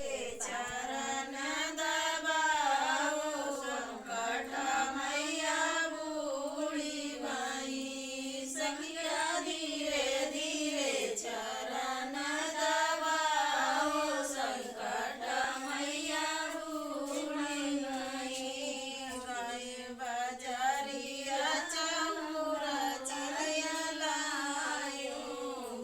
चरण दबाओ संकट मैया बूढ़ी माई सखिया धीरे धीरे चरण दबाओ संकट मैया बूढ़ी माई गाय बजरिया चहुर चिड़िया लायो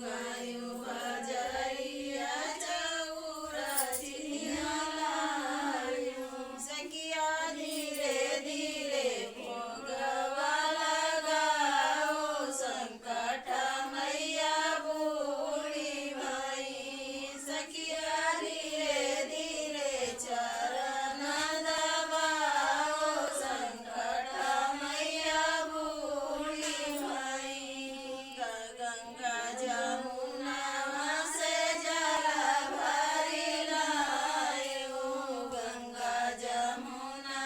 गाय बजरिया चहुर चिड़िया लायो सखिया धीरे धीरे भोगवा लगाओ संकट मैया बूढ़ी माई सखिया धीरे धीरे चरण दबाओ संकट मैया बूढ़ी माई गंगा जमुना से जल भरी लायो गंगा जमुना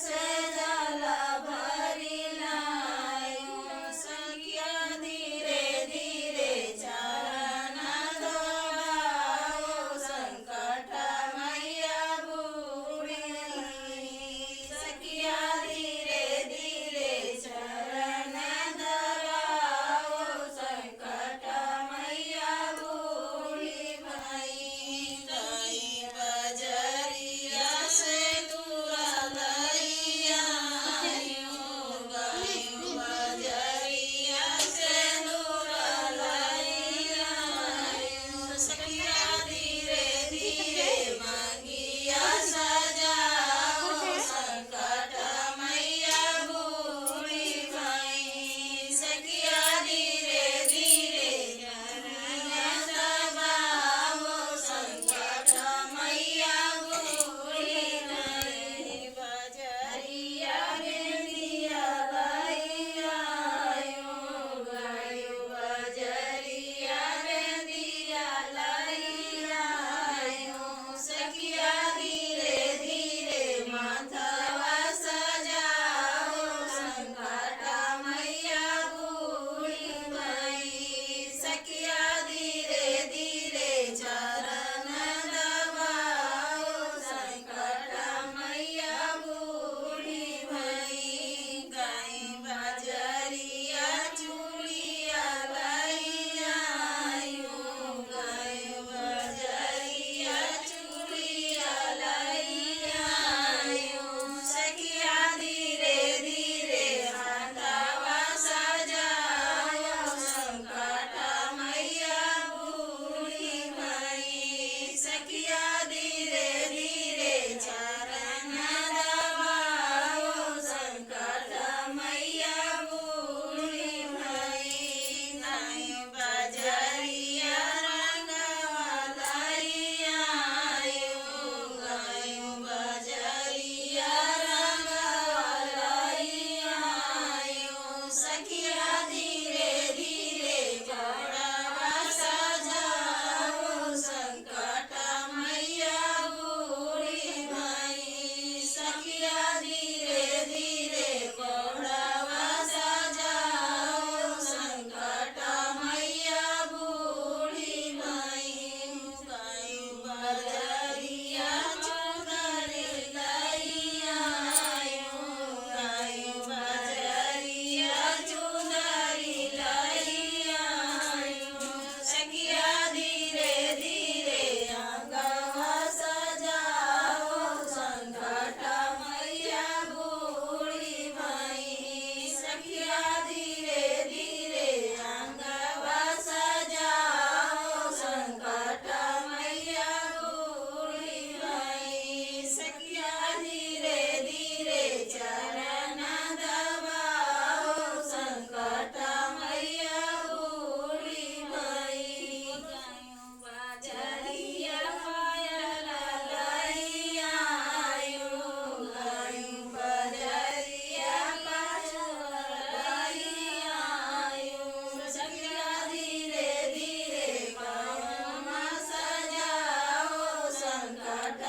से जल भरी लायो सखिया धीरे धीरे चरण दबाओ संकट मैया बूढ़ी सखिया धीरे धीरे चरण दबाओ संकट मैया बूढ़ी माई गाय बजरिया से दूर लइया गाय बजरिया से दूर लइया सखिया धीरे धीरे मांगिया सजाओ संकट मैया बूढ़ी माई सखिया धीरे धीरे चरण दबाओ संकट मैया बूढ़ी माई बजरिया गेंदिया लइया गाय बजरिया गेंदिया लइया सखिया धीरे धीरे माथवा सजाओ संकट मैया बूढ़ी माई सखिया धीरे धीरे चरण दबाओ संकट मैया बूढ़ी माई गाय बजरिया चूड़िया लइया गाय बजरिया चूड़िया लइया सखिया धीरे धीरे हाथवा सजाओ संकट मैया बूढ़ी माई सखिया धीरे धीरे चरण दबाओ संकट मैया बूढ़ी माई गाय बजरिया रंगवा लइया गाय बजरिया रंगवा लइया सखिया धीरे धीरे चौड़वा सजाओ संकट मैया बूढ़ी माई सखिया धीरे धीरे चौड़वा सजाओ संकट मैया बूढ़ी माई गाय बजरिया चुनरी लइया गाय बजरिया चुनरी लइया सखिया धीरे धीरे अंगवा सजाओ संकट मैया बूढ़ी माई सखिया धीरे धीरे अंगवा सजाओ संकट मैया बूढ़ी माई सखिया धीरे धीरे चरण दबाओ संकट मैया बूढ़ी माई बजरिया पायल लइया गाय बजरिया पायल लइया सखिया धीरे धीरे पाँव सजाओ संकट